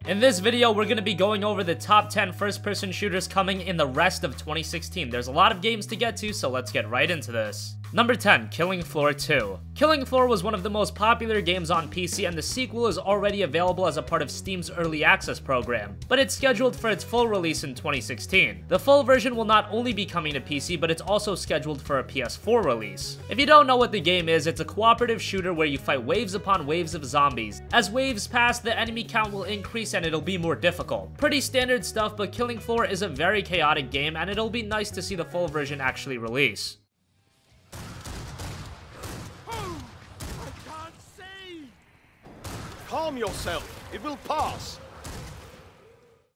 In this video, we're going to be going over the top 10 first-person shooters coming in the rest of 2016. There's a lot of games to get to, so let's get right into this. Number 10, Killing Floor 2. Killing Floor was one of the most popular games on PC, and the sequel is already available as a part of Steam's Early Access program, but it's scheduled for its full release in 2016. The full version will not only be coming to PC, but it's also scheduled for a PS4 release. If you don't know what the game is, it's a cooperative shooter where you fight waves upon waves of zombies. As waves pass, the enemy count will increase and it'll be more difficult. Pretty standard stuff, but Killing Floor is a very chaotic game, and it'll be nice to see the full version actually release. Calm yourself, it will pass.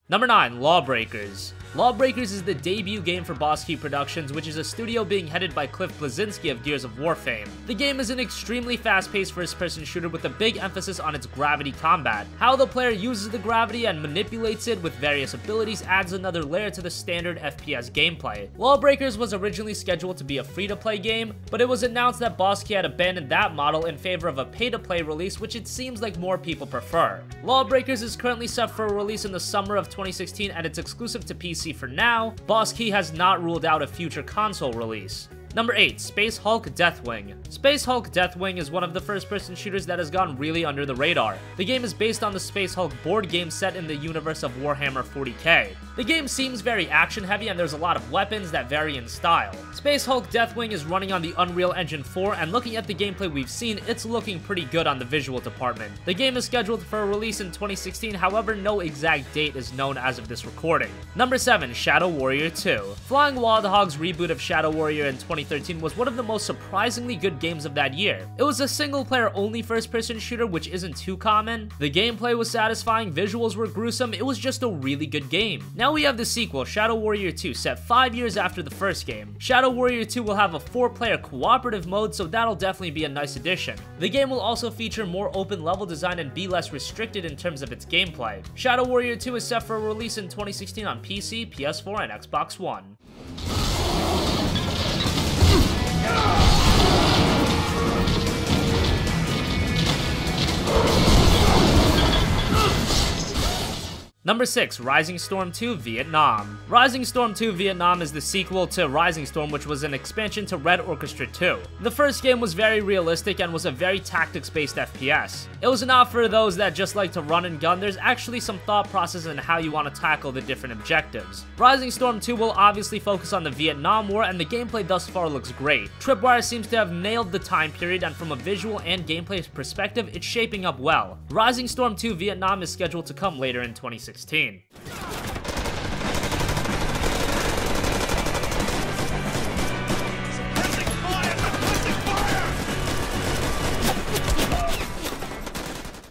Number 9, Lawbreakers. Lawbreakers is the debut game for Boss Key Productions, which is a studio being headed by Cliff Bleszinski of Gears of War fame. The game is an extremely fast-paced first-person shooter with a big emphasis on its gravity combat. How the player uses the gravity and manipulates it with various abilities adds another layer to the standard FPS gameplay. Lawbreakers was originally scheduled to be a free-to-play game, but it was announced that Boss Key had abandoned that model in favor of a pay-to-play release, which it seems like more people prefer. Lawbreakers is currently set for a release in the summer of 2016, and it's exclusive to PC for now. Boss Key has not ruled out a future console release. Number 8, Space Hulk Deathwing. Space Hulk Deathwing is one of the first-person shooters that has gone really under the radar. The game is based on the Space Hulk board game set in the universe of Warhammer 40k. The game seems very action-heavy and there's a lot of weapons that vary in style. Space Hulk Deathwing is running on the Unreal Engine 4, and looking at the gameplay we've seen, it's looking pretty good on the visual department. The game is scheduled for a release in 2016, however, no exact date is known as of this recording. Number 7, Shadow Warrior 2. Flying Wild Hog's reboot of Shadow Warrior in 2013 was one of the most surprisingly good games of that year. It was a single-player only first-person shooter, which isn't too common. The gameplay was satisfying, visuals were gruesome, it was just a really good game. Now we have the sequel, Shadow Warrior 2, set 5 years after the first game. Shadow Warrior 2 will have a 4-player cooperative mode, so that'll definitely be a nice addition. The game will also feature more open level design and be less restricted in terms of its gameplay. Shadow Warrior 2 is set for a release in 2016 on PC, PS4, and Xbox One. Number 6, Rising Storm 2 Vietnam. Rising Storm 2 Vietnam is the sequel to Rising Storm, which was an expansion to Red Orchestra 2. The first game was very realistic and was a very tactics-based FPS. It was not for those that just like to run and gun. There's actually some thought process in how you want to tackle the different objectives. Rising Storm 2 will obviously focus on the Vietnam War, and the gameplay thus far looks great. Tripwire seems to have nailed the time period, and from a visual and gameplay perspective, it's shaping up well. Rising Storm 2 Vietnam is scheduled to come later in 2016.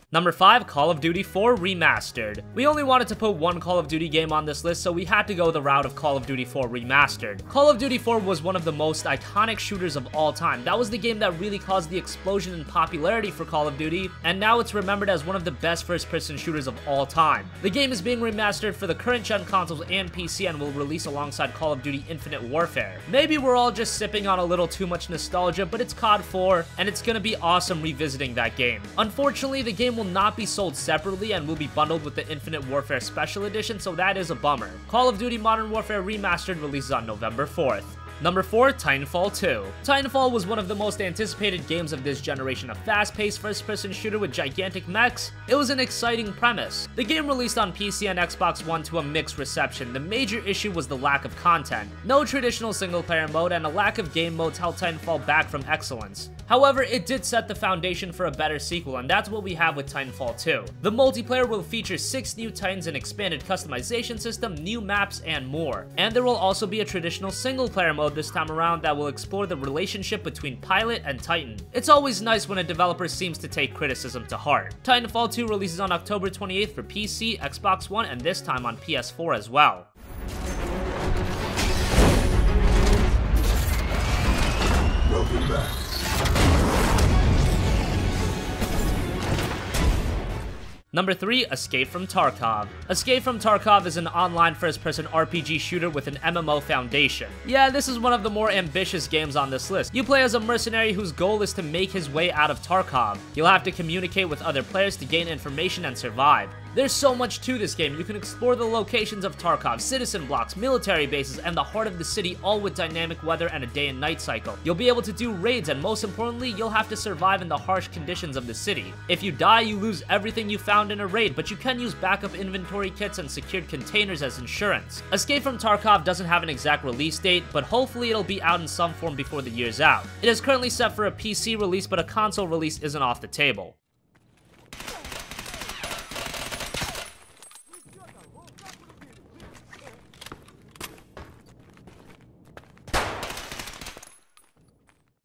Number 5, Call of Duty 4 Remastered. We only wanted to put one Call of Duty game on this list, so we had to go the route of Call of Duty 4 Remastered. Call of Duty 4 was one of the most iconic shooters of all time. That was the game that really caused the explosion in popularity for Call of Duty, and now it's remembered as one of the best first-person shooters of all time. The game is being remastered for the current-gen consoles and PC and will release alongside Call of Duty Infinite Warfare. Maybe we're all just sipping on a little too much nostalgia, but it's COD 4, and it's gonna be awesome revisiting that game. Unfortunately, the game will not be sold separately and will be bundled with the Infinite Warfare Special Edition, so that is a bummer. Call of Duty Modern Warfare Remastered releases on November 4th. Number 4, Titanfall 2. Titanfall was one of the most anticipated games of this generation, a fast-paced first-person shooter with gigantic mechs. It was an exciting premise. The game released on PC and Xbox One to a mixed reception. The major issue was the lack of content. No traditional single-player mode and a lack of game modes held Titanfall back from excellence. However, it did set the foundation for a better sequel, and that's what we have with Titanfall 2. The multiplayer will feature 6 new Titans, an expanded customization system, new maps, and more. And there will also be a traditional single-player mode this time around that will explore the relationship between Pilot and Titan. It's always nice when a developer seems to take criticism to heart. Titanfall 2 releases on October 28th for PC, Xbox One, and this time on PS4 as well. Welcome back. Number 3, Escape from Tarkov. Escape from Tarkov is an online first-person RPG shooter with an MMO foundation. Yeah, this is one of the more ambitious games on this list. You play as a mercenary whose goal is to make his way out of Tarkov. You'll have to communicate with other players to gain information and survive. There's so much to this game. You can explore the locations of Tarkov, citizen blocks, military bases, and the heart of the city, all with dynamic weather and a day and night cycle. You'll be able to do raids, and most importantly, you'll have to survive in the harsh conditions of the city. If you die, you lose everything you found in a raid, but you can use backup inventory kits and secured containers as insurance. Escape from Tarkov doesn't have an exact release date, but hopefully it'll be out in some form before the year's out. It is currently set for a PC release, but a console release isn't off the table.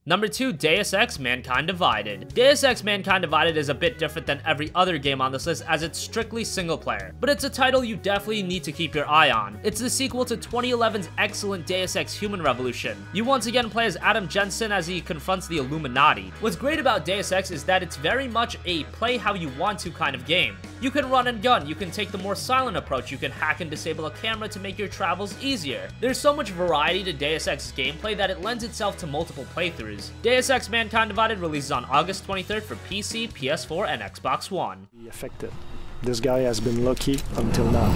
Number 2, Deus Ex Mankind Divided. Deus Ex Mankind Divided is a bit different than every other game on this list as it's strictly single player, but it's a title you definitely need to keep your eye on. It's the sequel to 2011's excellent Deus Ex Human Revolution. You once again play as Adam Jensen as he confronts the Illuminati. What's great about Deus Ex is that it's very much a play how you want to kind of game. You can run and gun, you can take the more silent approach, you can hack and disable a camera to make your travels easier. There's so much variety to Deus Ex's gameplay that it lends itself to multiple playthroughs. Deus Ex Mankind Divided releases on August 23rd for PC, PS4, and Xbox One. Affected. This guy has been lucky until now.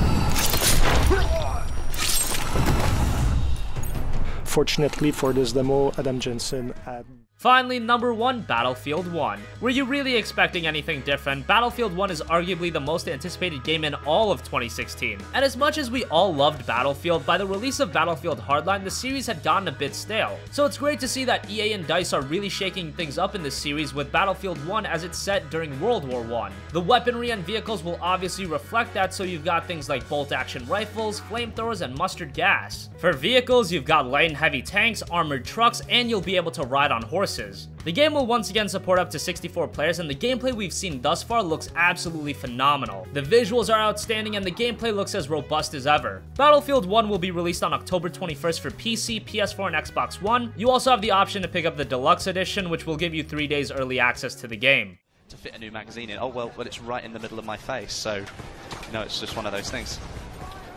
Fortunately for this demo, Adam Jensen had... Finally, number 1, Battlefield 1. Were you really expecting anything different? Battlefield 1 is arguably the most anticipated game in all of 2016. And as much as we all loved Battlefield, by the release of Battlefield Hardline, the series had gotten a bit stale. So it's great to see that EA and DICE are really shaking things up in this series with Battlefield 1 as it's set during World War I. The weaponry and vehicles will obviously reflect that, so you've got things like bolt-action rifles, flamethrowers, and mustard gas. For vehicles, you've got light and heavy tanks, armored trucks, and you'll be able to ride on horses. The game will once again support up to 64 players, and the gameplay we've seen thus far looks absolutely phenomenal. The visuals are outstanding and the gameplay looks as robust as ever. Battlefield 1 will be released on October 21st for PC, PS4, and Xbox One. You also have the option to pick up the Deluxe Edition, which will give you 3 days early access to the game. To fit a new magazine in, oh well, it's right in the middle of my face, so, it's just one of those things.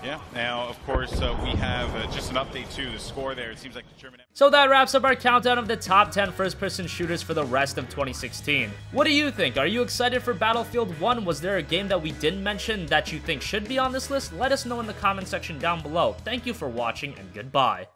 Yeah, now, of course, we have just an update to the score there. It seems like the German... So that wraps up our countdown of the top 10 first-person shooters for the rest of 2016. What do you think? Are you excited for Battlefield 1? Was there a game that we didn't mention that you think should be on this list? Let us know in the comment section down below. Thank you for watching, and goodbye.